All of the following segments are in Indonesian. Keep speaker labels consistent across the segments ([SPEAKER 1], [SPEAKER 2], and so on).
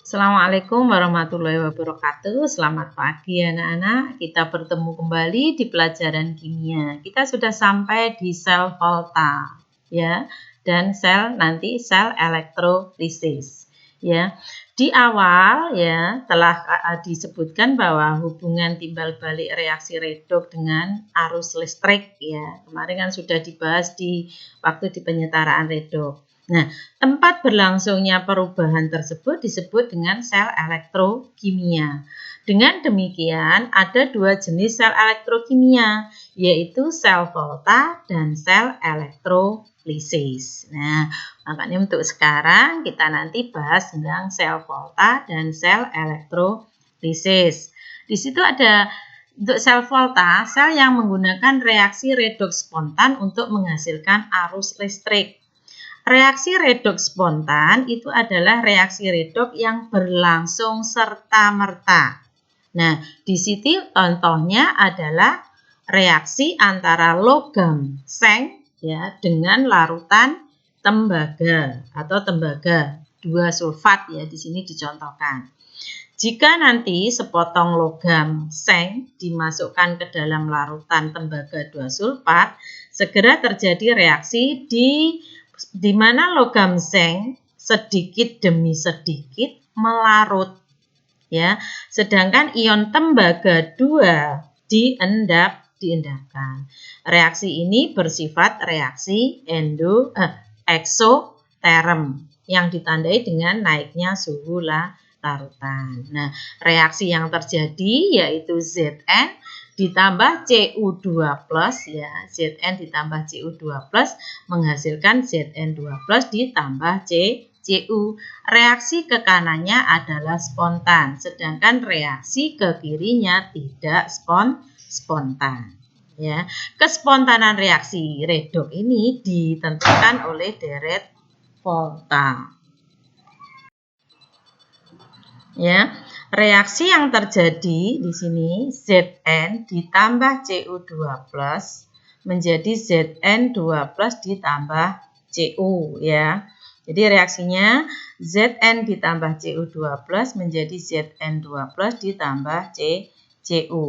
[SPEAKER 1] Assalamualaikum warahmatullahi wabarakatuh. Selamat pagi anak-anak. Kita bertemu kembali di pelajaran kimia. Kita sudah sampai di sel volta ya, dan nanti sel elektrolisis ya. Di awal ya telah disebutkan bahwa hubungan timbal balik reaksi redoks dengan arus listrik ya. Kemarin kan sudah dibahas di waktu di penyetaraan redoks. Nah, tempat berlangsungnya perubahan tersebut disebut dengan sel elektrokimia. Dengan demikian, ada dua jenis sel elektrokimia, yaitu sel volta dan sel elektrolisis. Nah, makanya untuk sekarang kita nanti bahas tentang sel volta dan sel elektrolisis. Di situ ada untuk sel volta, sel yang menggunakan reaksi redoks spontan untuk menghasilkan arus listrik. Reaksi redoks spontan itu adalah reaksi redoks yang berlangsung serta-merta. Nah, di sini contohnya adalah reaksi antara logam seng ya dengan larutan tembaga atau tembaga 2 sulfat ya, di sini dicontohkan. Jika nanti sepotong logam seng dimasukkan ke dalam larutan tembaga 2 sulfat, segera terjadi reaksi di mana logam seng sedikit demi sedikit melarut ya, sedangkan ion tembaga 2 diendapkan. Reaksi ini bersifat reaksi eksoterm yang ditandai dengan naiknya suhu larutan. Nah, reaksi yang terjadi yaitu Zn ditambah Cu2+ ya, Zn ditambah Cu2+ menghasilkan Zn2+ ditambah Cu. Reaksi ke kanannya adalah spontan, sedangkan reaksi ke kirinya tidak spontan. Ya, kespontanan reaksi redoks ini ditentukan oleh deret volta. Ya, reaksi yang terjadi di sini Zn ditambah Cu2+ menjadi Zn2+ ditambah Cu ya. Jadi reaksinya Zn ditambah Cu2+ menjadi Zn2+ ditambah Cu.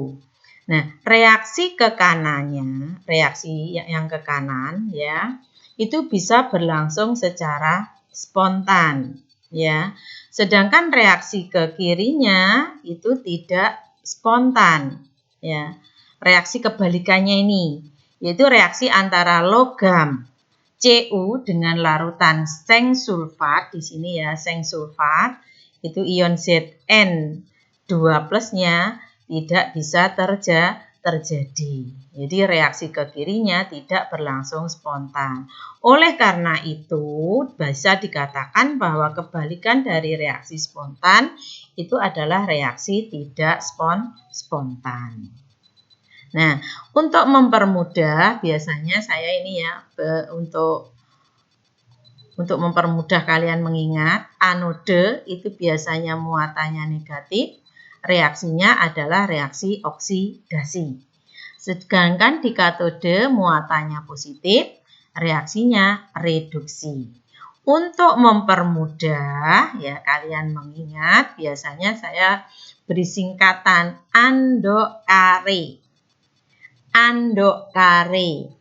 [SPEAKER 1] Nah, reaksi ke kanannya, reaksi yang ke kanan ya, itu bisa berlangsung secara spontan ya. Sedangkan reaksi ke kirinya itu tidak spontan ya. Reaksi kebalikannya ini yaitu reaksi antara logam Cu dengan larutan seng sulfat di sini ya, seng sulfat itu ion Zn2+-nya tidak bisa terjadi. Jadi reaksi ke kirinya tidak berlangsung spontan. Oleh karena itu bisa dikatakan bahwa kebalikan dari reaksi spontan itu adalah reaksi tidak spontan. Nah, untuk mempermudah biasanya saya ini ya untuk mempermudah kalian mengingat, anode itu biasanya muatannya negatif, reaksinya adalah reaksi oksidasi. Sedangkan di katode muatannya positif, reaksinya reduksi. Untuk mempermudah ya kalian mengingat, biasanya saya beri singkatan andokare. Andokare.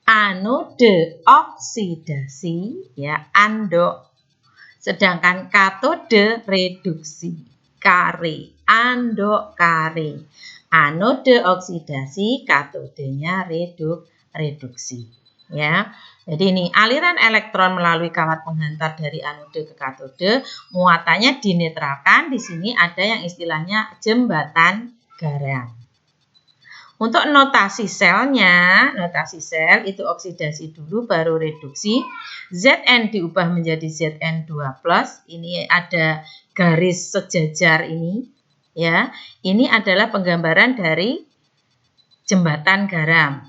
[SPEAKER 1] Anode oksidasi ya, andok. Sedangkan katode reduksi, kare, andokare. Anode oksidasi, katodenya reduksi ya. Jadi ini aliran elektron melalui kawat penghantar dari anode ke katode, muatannya dinetralkan. Di sini ada yang istilahnya jembatan garam. Untuk notasi selnya, notasi sel itu oksidasi dulu baru reduksi. Zn diubah menjadi Zn2+. Ini ada garis sejajar ini ya. Ini adalah penggambaran dari jembatan garam.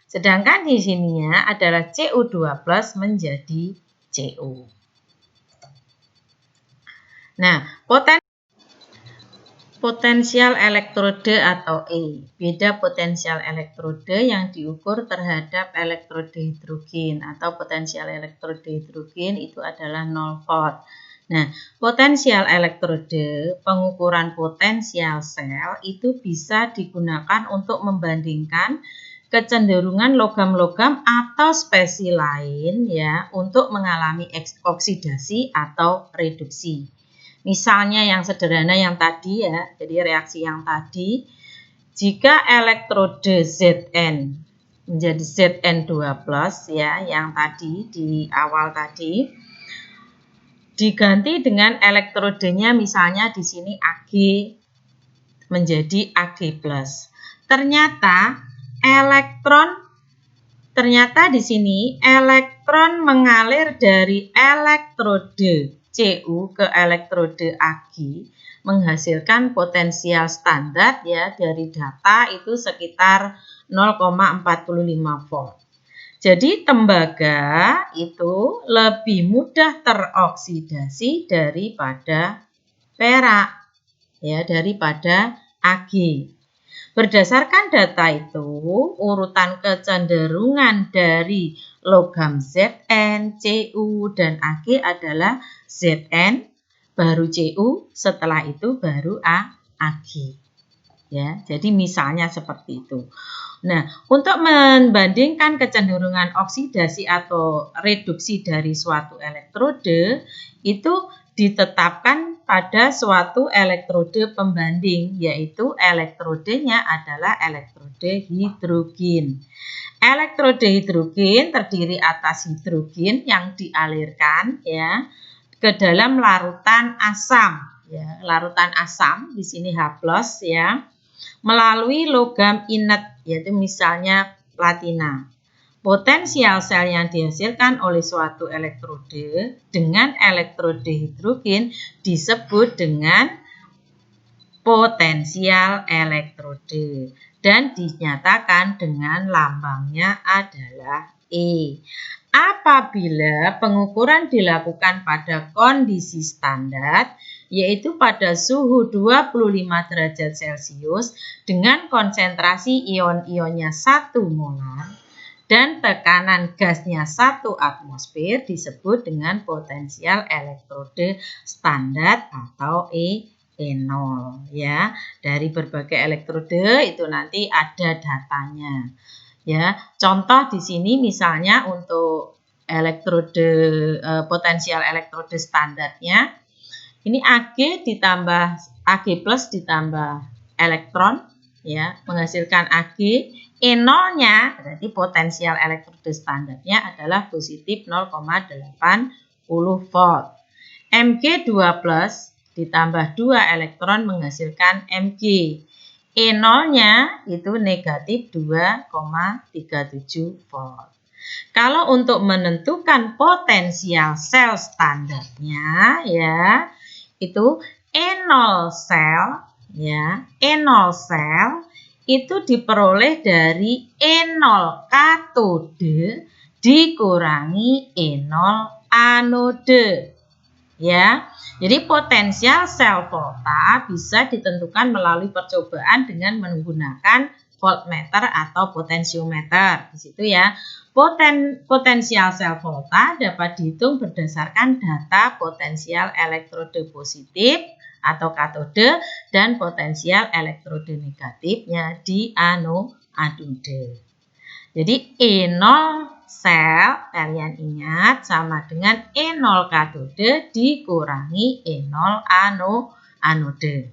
[SPEAKER 1] Sedangkan di sininya adalah Cu2+ menjadi Cu. Nah, potensial elektrode atau E. Beda potensial elektrode yang diukur terhadap elektrode hidrogen atau potensial elektrode hidrogen itu adalah 0 volt. Nah, potensial elektrode, pengukuran potensial sel itu bisa digunakan untuk membandingkan kecenderungan logam-logam atau spesies lain ya untuk mengalami oksidasi atau reduksi. Misalnya yang sederhana yang tadi ya, jadi reaksi yang tadi, jika elektrode Zn menjadi Zn2+ ya, yang tadi di awal tadi, diganti dengan elektrodenya misalnya di sini Ag menjadi Ag+. Ternyata di sini elektron mengalir dari elektrode Cu ke elektrode Ag menghasilkan potensial standar ya dari data itu sekitar 0,45 volt. Jadi tembaga itu lebih mudah teroksidasi daripada perak, ya, daripada Ag. Berdasarkan data itu, urutan kecenderungan dari logam Zn, Cu, dan Ag adalah Zn, baru Cu, setelah itu baru Ag. Ya, jadi misalnya seperti itu. Nah, untuk membandingkan kecenderungan oksidasi atau reduksi dari suatu elektrode, itu ditetapkan pada suatu elektrode pembanding, yaitu elektrodenya adalah elektrode hidrogen. Elektrode hidrogen terdiri atas hidrogen yang dialirkan ya ke dalam larutan asam, ya, larutan asam di sini H+ ya, melalui logam inert, yaitu misalnya platina. Potensial sel yang dihasilkan oleh suatu elektrode dengan elektrode hidrogen disebut dengan potensial elektrode dan dinyatakan dengan lambangnya adalah E. Apabila pengukuran dilakukan pada kondisi standar, yaitu pada suhu 25 derajat Celcius dengan konsentrasi ion-ionnya 1 molar dan tekanan gasnya 1 atmosfer, disebut dengan potensial elektrode standar atau E0 ya. Dari berbagai elektrode itu nanti ada datanya. Ya, contoh di sini misalnya untuk elektrode potensial elektrode standarnya ini Ag ditambah Ag+ ditambah elektron ya menghasilkan Ag. E0-nya berarti potensial elektrode standarnya adalah positif 0,80 volt. Mg2+ ditambah 2 elektron menghasilkan Mg. E0-nya itu negatif 2,37 volt. Kalau untuk menentukan potensial sel standarnya ya, itu E0 sel ya, E0 sel itu diperoleh dari E0 katode dikurangi E0 anode. Ya, jadi potensial sel volta bisa ditentukan melalui percobaan dengan menggunakan voltmeter atau potensiometer. Di situ ya, potensial sel volta dapat dihitung berdasarkan data potensial elektrode positif atau katode dan potensial elektrode negatifnya di anode. Jadi E0 sel, kalian ingat, sama dengan E0 katode dikurangi E0 anode.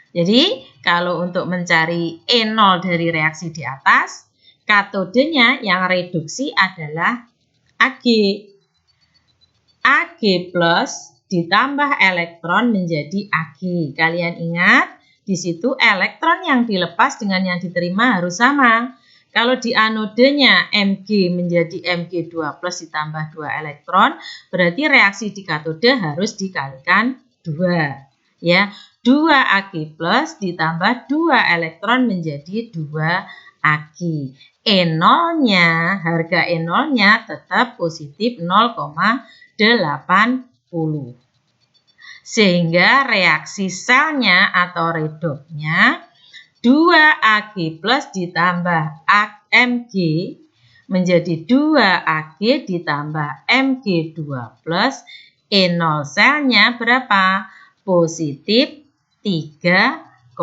[SPEAKER 1] Jadi, kalau untuk mencari E0 dari reaksi di atas, katodenya yang reduksi adalah Ag. Ag+ ditambah elektron menjadi Ag. Kalian ingat, di situ elektron yang dilepas dengan yang diterima harus sama. Kalau di anodenya Mg menjadi Mg2+ ditambah 2 elektron, berarti reaksi di katode harus dikalikan 2. Ya, 2 Ag+ ditambah 2 elektron menjadi 2 Ag. E0-nya, harga E0-nya tetap positif 0,80. Sehingga reaksi selnya atau reduknya 2 Ag+ ditambah Mg menjadi 2 Ag ditambah Mg2+ E0 selnya berapa? Positif 3,17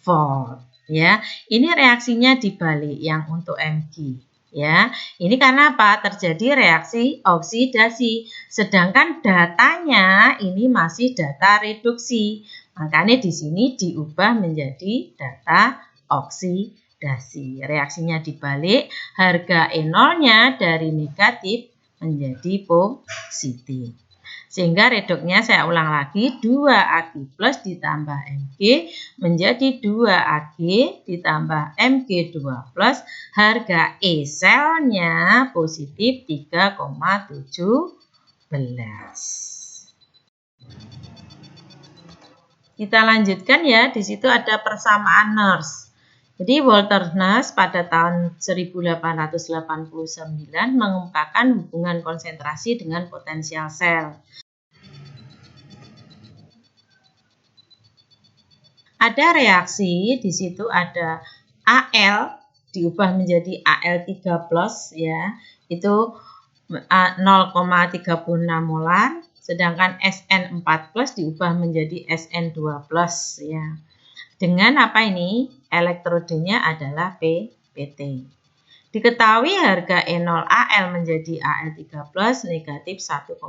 [SPEAKER 1] volt. Ya, ini reaksinya dibalik yang untuk Mg. Ya, ini karena apa? Terjadi reaksi oksidasi. Sedangkan datanya ini masih data reduksi. Makanya di sini diubah menjadi data oksidasi. Reaksinya dibalik, harga E0-nya dari negatif menjadi positif. Sehingga reduknya saya ulang lagi, 2Ag plus ditambah Mg menjadi 2Ag ditambah Mg2 plus, harga E selnya positif 3,17. Kita lanjutkan ya, di situ ada persamaan Nernst. Jadi Walter Nernst pada tahun 1889 mengungkapkan hubungan konsentrasi dengan potensial sel. Ada reaksi, di situ ada Al diubah menjadi Al3+, ya, itu 0,36 molar, sedangkan Sn4+ diubah menjadi Sn2+, ya. Dengan apa ini? Elektrodenya adalah PT. Diketahui harga E0Al menjadi Al3+ negatif 1,66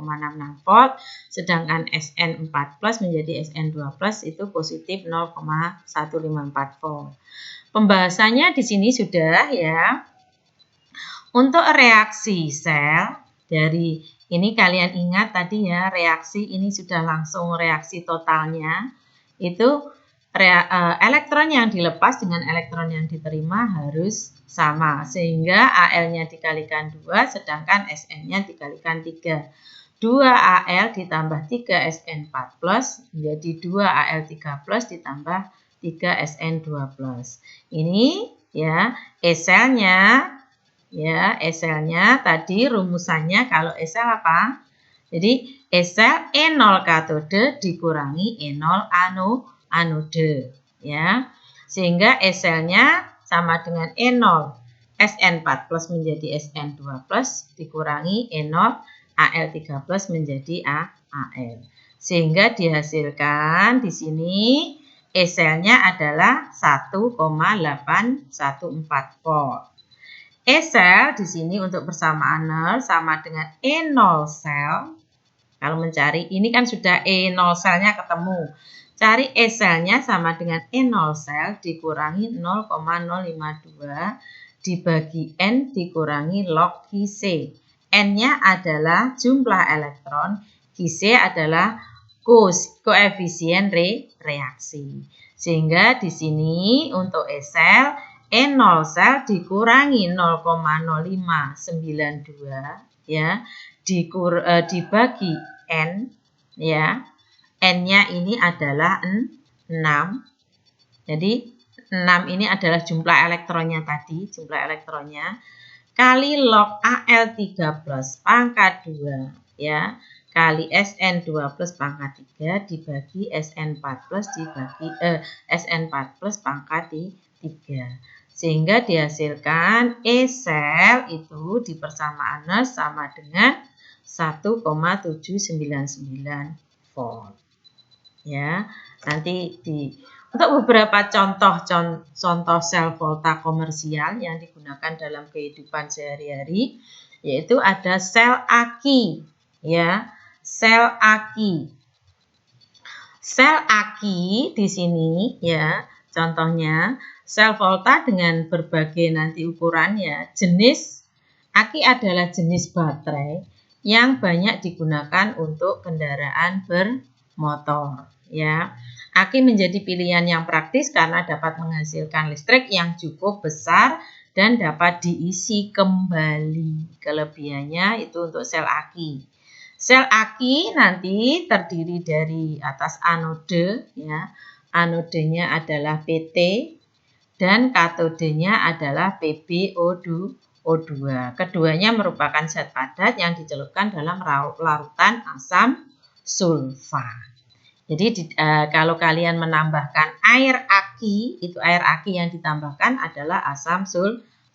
[SPEAKER 1] volt, sedangkan Sn4+ menjadi Sn2+ itu positif 0,154 volt. Pembahasannya di sini sudah ya. Untuk reaksi sel dari ini kalian ingat tadi ya, reaksi ini sudah langsung reaksi totalnya. Itu elektron yang dilepas dengan elektron yang diterima harus sama, sehingga Al-nya dikalikan 2 sedangkan Sn-nya dikalikan 3. 2Al ditambah 3 Sn4+ menjadi 2Al3+ ditambah 3 Sn2+. Ini ya E-selnya ya, E-selnya tadi rumusannya kalau E-sel apa? Jadi E-sel E0 katode dikurangi E0 anode, ya, sehingga E-selnya sama dengan E0 Sn4+ menjadi Sn2+ dikurangi E0 Al3+ menjadi Al, sehingga dihasilkan di sini E-selnya adalah 1,814 volt. E-sel di sini untuk persamaan Nernst sama dengan E0 sel. Kalau mencari ini kan sudah E0 selnya ketemu. Cari E-selnya sama dengan E0 sel dikurangi 0,052 dibagi N dikurangi log Qc. N-nya adalah jumlah elektron, Qc adalah koefisien reaksi. Sehingga di sini untuk E-sel, E0 sel dikurangi 0,0592 ya, dibagi N ya. N-nya ini adalah 6. Jadi 6 ini adalah jumlah elektronnya tadi, jumlah elektronnya kali log Al3+ pangkat 2 ya, kali Sn2+ pangkat 3 dibagi Sn4+ dibagi Sn4+ pangkat 3. Sehingga dihasilkan E-sel itu di persamaan Nernst sama dengan 1,799 volt. Ya, nanti untuk beberapa contoh sel volta komersial yang digunakan dalam kehidupan sehari-hari, yaitu ada sel aki, ya, sel aki. Sel aki di sini ya, contohnya sel volta dengan berbagai nanti ukurannya. Jenis aki adalah jenis baterai yang banyak digunakan untuk kendaraan bermotor. Ya, aki menjadi pilihan yang praktis karena dapat menghasilkan listrik yang cukup besar dan dapat diisi kembali. Kelebihannya itu untuk sel aki. Sel aki nanti terdiri dari atas anode, ya, anodenya adalah PT dan katodenya adalah PbO2. Keduanya merupakan zat padat yang dicelupkan dalam larutan asam sulfat. Jadi kalau kalian menambahkan air aki, itu air aki yang ditambahkan adalah asam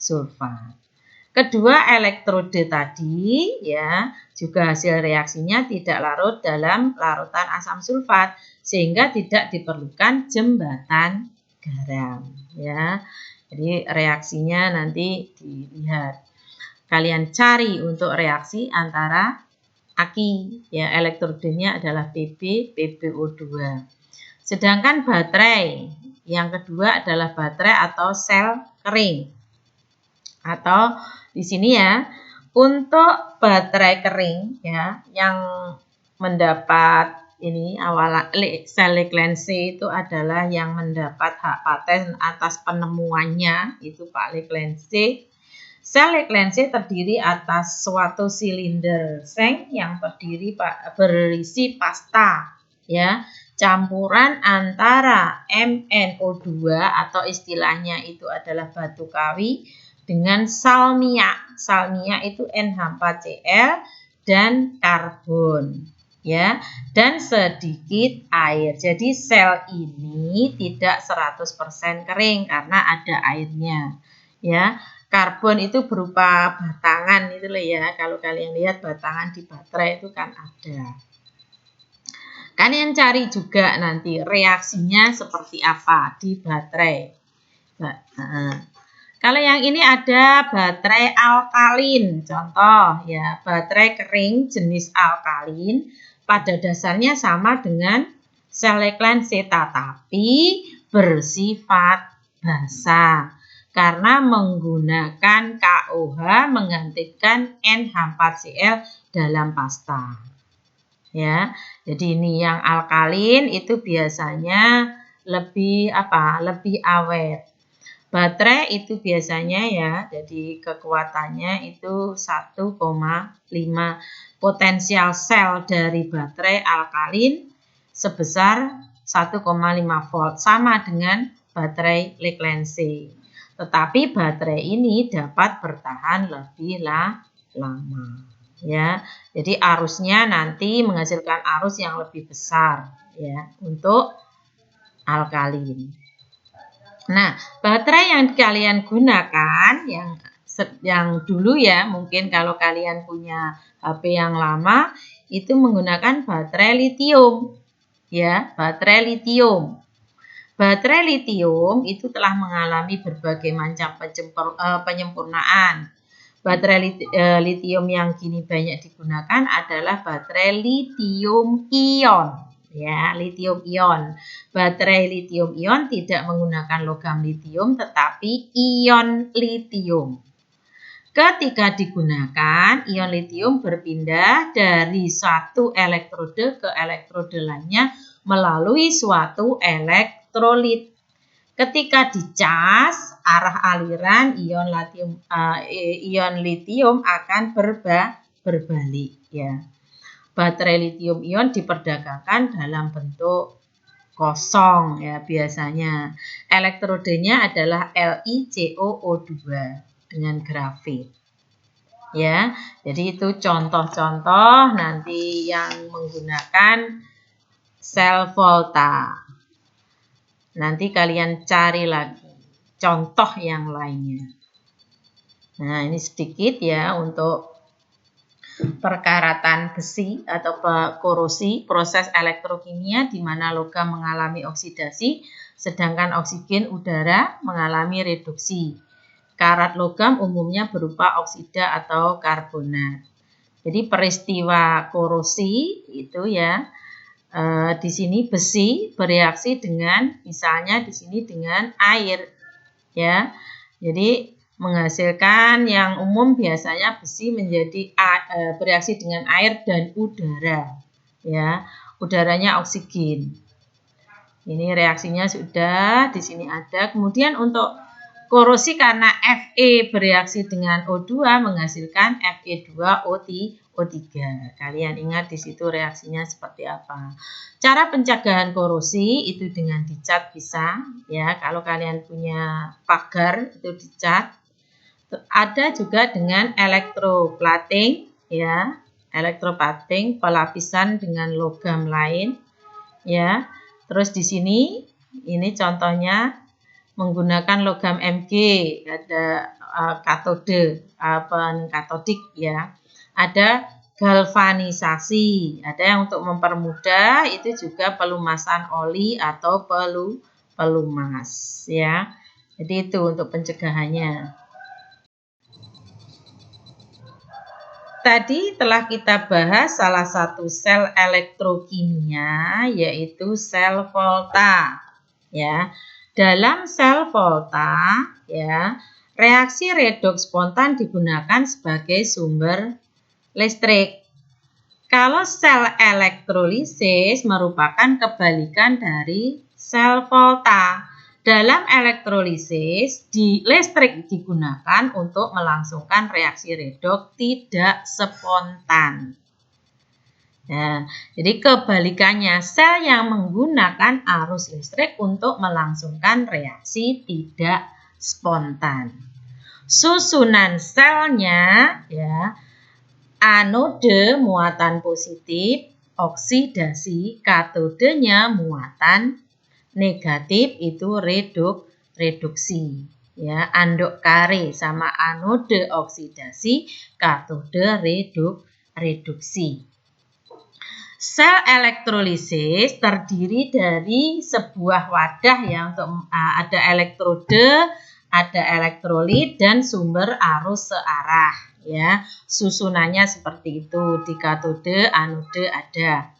[SPEAKER 1] sulfat. Kedua, elektrode tadi ya juga hasil reaksinya tidak larut dalam larutan asam sulfat sehingga tidak diperlukan jembatan garam ya. Jadi reaksinya nanti dilihat. Kalian cari untuk reaksi antara aki ya, elektrodenya adalah Pb, PbO2. Sedangkan baterai yang kedua adalah baterai atau sel kering. Atau di sini ya, untuk baterai kering ya yang mendapat ini awal sel Leclanché itu adalah yang mendapat hak paten atas penemuannya itu Pak Leclanché. Sel Leclanché terdiri atas suatu silinder seng yang berisi pasta ya, campuran antara MnO2 atau istilahnya itu adalah batu kawi dengan salmiak. Salmiak itu NH4Cl dan karbon ya, dan sedikit air. Jadi sel ini tidak 100% kering karena ada airnya ya. Karbon itu berupa batangan itu loh ya. Kalau kalian lihat batangan di baterai itu kan ada. Kalian cari juga nanti reaksinya seperti apa di baterai. Kalau yang ini ada baterai alkalin. Contoh ya, baterai kering jenis alkalin pada dasarnya sama dengan sel Leclanché tetapi bersifat basa. Karena menggunakan KOH menggantikan NH4Cl dalam pasta. Ya, jadi ini yang alkalin itu biasanya lebih awet. Baterai itu biasanya ya, jadi kekuatannya itu 1,5 potensial sel dari baterai alkalin sebesar 1,5 volt sama dengan baterai Leclanché. Tetapi baterai ini dapat bertahan lebih lama ya. Jadi arusnya nanti menghasilkan arus yang lebih besar ya untuk alkalin. Nah, baterai yang kalian gunakan yang dulu ya, mungkin kalau kalian punya HP yang lama itu menggunakan baterai litium ya, baterai litium. Baterai litium itu telah mengalami berbagai macam penyempurnaan. Baterai litium yang kini banyak digunakan adalah baterai litium ion. Ya, litium ion. Baterai litium ion tidak menggunakan logam litium tetapi ion litium. Ketika digunakan, ion litium berpindah dari satu elektrode ke elektrode lainnya melalui suatu elektrolit. Ketika dicas, arah aliran ion litium akan berbalik ya. Baterai litium ion diperdagangkan dalam bentuk kosong ya biasanya. Elektrodenya adalah LiCoO2 dengan grafit. Ya, jadi itu contoh-contoh nanti yang menggunakan sel Volta. Nanti kalian cari lagi contoh yang lainnya. Nah, ini sedikit ya untuk perkaratan besi atau korosi, proses elektrokimia di mana logam mengalami oksidasi, sedangkan oksigen udara mengalami reduksi. Karat logam umumnya berupa oksida atau karbonat. Jadi peristiwa korosi itu ya, di sini besi bereaksi dengan misalnya di sini dengan air ya. Jadi menghasilkan yang umum biasanya besi menjadi bereaksi dengan air dan udara ya. Udaranya oksigen. Ini reaksinya sudah di sini ada. Kemudian untuk korosi karena Fe bereaksi dengan O2 menghasilkan Fe2O3. Kalian ingat di situ reaksinya seperti apa. Cara pencegahan korosi itu dengan dicat bisa ya. Kalau kalian punya pagar itu dicat. Ada juga dengan elektroplating ya. Elektroplating pelapisan dengan logam lain ya. Terus di sini ini contohnya menggunakan logam Mg, ada katode, katodik ya. Ada galvanisasi, ada yang untuk mempermudah itu juga pelumasan oli atau pelumas ya. Jadi itu untuk pencegahannya. Tadi telah kita bahas salah satu sel elektrokimia yaitu sel volta ya. Dalam sel volta ya, reaksi redoks spontan digunakan sebagai sumber listrik. Kalau sel elektrolisis merupakan kebalikan dari sel volta. Dalam elektrolisis, listrik digunakan untuk melangsungkan reaksi redoks tidak spontan. Nah, jadi kebalikannya, sel yang menggunakan arus listrik untuk melangsungkan reaksi tidak spontan. Susunan selnya ya, anode muatan positif, oksidasi, katodenya muatan negatif itu reduksi ya, andok kare sama anode oksidasi, katode reduksi. Sel elektrolisis terdiri dari sebuah wadah ya, untuk ada elektrode, ada elektrolit dan sumber arus searah ya. Susunannya seperti itu, di katode, anode ada.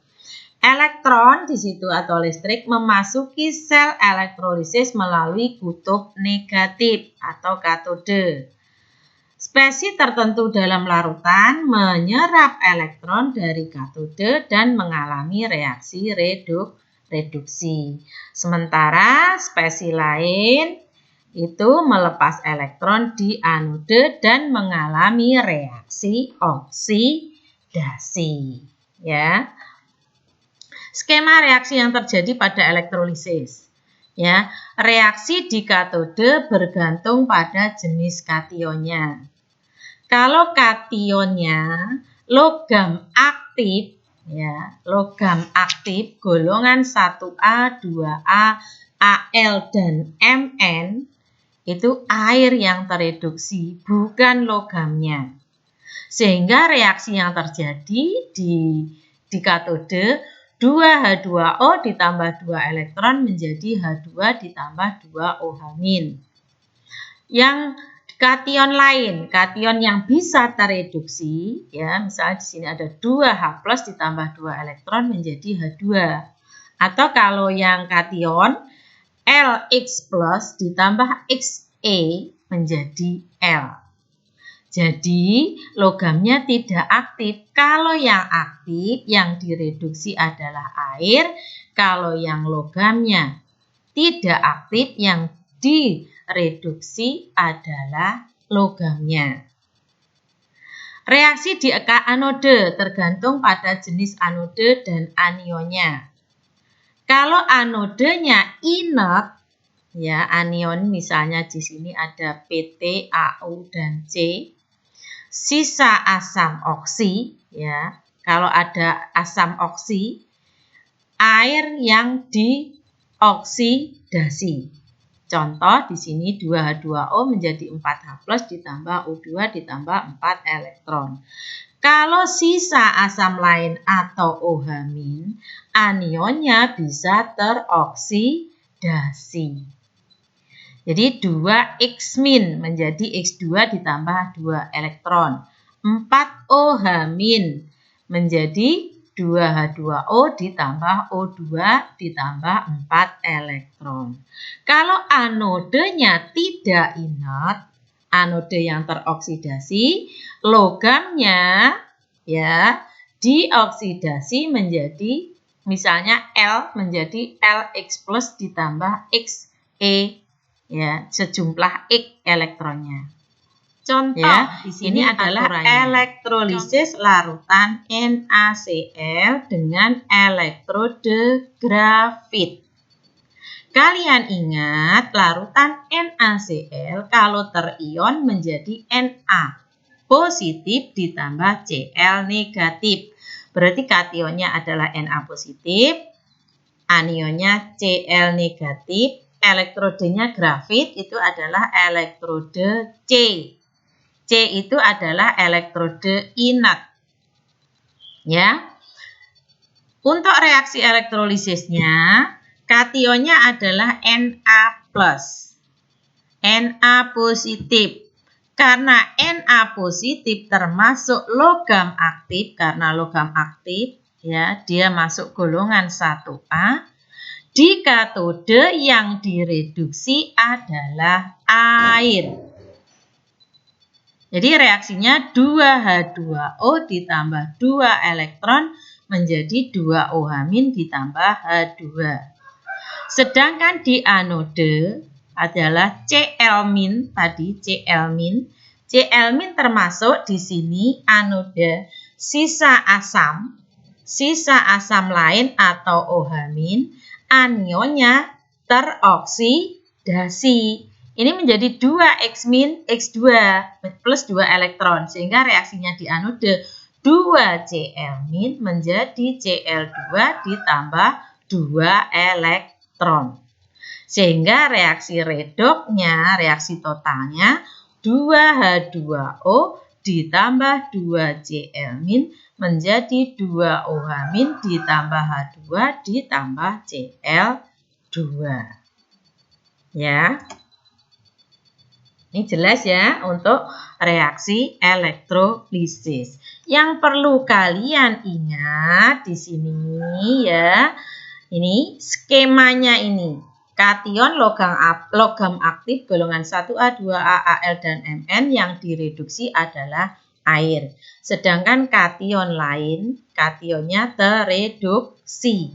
[SPEAKER 1] Elektron di situ atau listrik memasuki sel elektrolisis melalui kutub negatif atau katode. Spesies tertentu dalam larutan menyerap elektron dari katode dan mengalami reaksi reduksi. Sementara spesies lain itu melepas elektron di anode dan mengalami reaksi oksidasi ya. Skema reaksi yang terjadi pada elektrolisis ya. Reaksi di katode bergantung pada jenis kationnya. Kalau kationnya logam aktif ya, logam aktif golongan 1A, 2A, Al dan Mn itu air yang tereduksi, bukan logamnya. Sehingga reaksi yang terjadi di katode 2H2O ditambah 2 elektron menjadi H2 ditambah 2 OH-. Yang kation lain, kation yang bisa tereduksi ya, misalnya di sini ada 2H+ ditambah 2 elektron menjadi H2. Atau kalau yang kation LX+ ditambah Xe menjadi L. Jadi logamnya tidak aktif. Kalau yang aktif yang direduksi adalah air. Kalau yang logamnya tidak aktif yang direduksi adalah logamnya. Reaksi di anode tergantung pada jenis anode dan anionnya. Kalau anodenya inert ya, anion misalnya di sini ada PT, AU dan C. Sisa asam oksi ya. Kalau ada asam oksi, air yang dioksidasi. Contoh di sini 2H2O menjadi 4H+ ditambah O2 ditambah 4 elektron. Kalau sisa asam lain atau OH-, anionnya bisa teroksidasi. Jadi 2X- menjadi X2 ditambah 2 elektron. 4OH- menjadi 2H2O ditambah O2 ditambah 4 elektron. Kalau anodenya tidak inert, anode yang teroksidasi, logamnya ya dioksidasi menjadi misalnya L menjadi LX+ ditambah Xe ya, sejumlah X elektronnya. Contoh ya, di sini adalah elektrolisis larutan NaCl dengan elektrode grafit. Kalian ingat larutan NaCl kalau terion menjadi Na positif ditambah Cl negatif. Berarti kationnya adalah Na positif, anionnya Cl negatif, elektrodenya grafit itu adalah elektrode C. C itu adalah elektrode inert. Ya. Untuk reaksi elektrolisisnya, kationnya adalah Na+. Na positif. Karena Na positif termasuk logam aktif, karena logam aktif ya, dia masuk golongan 1A. Di katode yang direduksi adalah air. Jadi reaksinya 2H2O ditambah 2 elektron menjadi 2OH- ditambah H2. Sedangkan di anode adalah Cl- tadi Cl-. Cl- termasuk di sini anode sisa asam lain atau OH-, anionnya teroksidasi. Ini menjadi 2X- X2 plus 2 elektron sehingga reaksinya di anode 2Cl- menjadi Cl2 ditambah 2 elektron. Sehingga reaksi redoknya, reaksi totalnya 2H2O ditambah 2Cl- menjadi 2OH- ditambah H2 ditambah Cl2. Ya. Ini jelas ya untuk reaksi elektrolisis. Yang perlu kalian ingat di sini ya, ini skemanya ini. Kation logam aktif golongan 1A, 2A, Al, dan Mn yang direduksi adalah air. Sedangkan kation lain, kationnya tereduksi.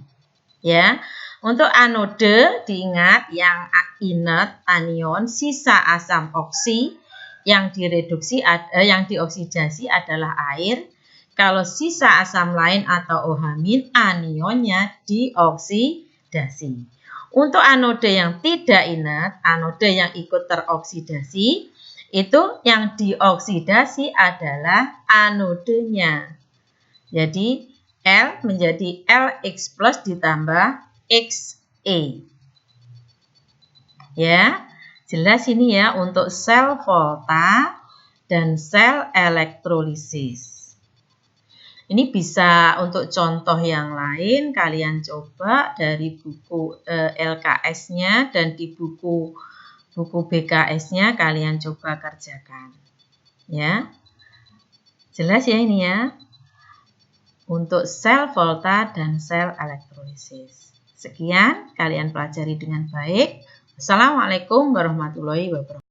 [SPEAKER 1] Ya. Untuk anode diingat yang inert anion sisa asam oksi yang dioksidasi adalah air. Kalau sisa asam lain atau OH- anionnya dioksidasi. Untuk anode yang tidak inert, anode yang ikut teroksidasi, itu yang dioksidasi adalah anodenya. Jadi L menjadi Lx plus ditambah Xe. Ya, jelas ini ya untuk sel volta dan sel elektrolisis. Ini bisa untuk contoh yang lain kalian coba dari buku LKS-nya dan di buku BKS-nya kalian coba kerjakan. Ya. Jelas ya ini ya. Untuk sel volta dan sel elektrolisis. Sekian kalian pelajari dengan baik. Assalamualaikum warahmatullahi wabarakatuh.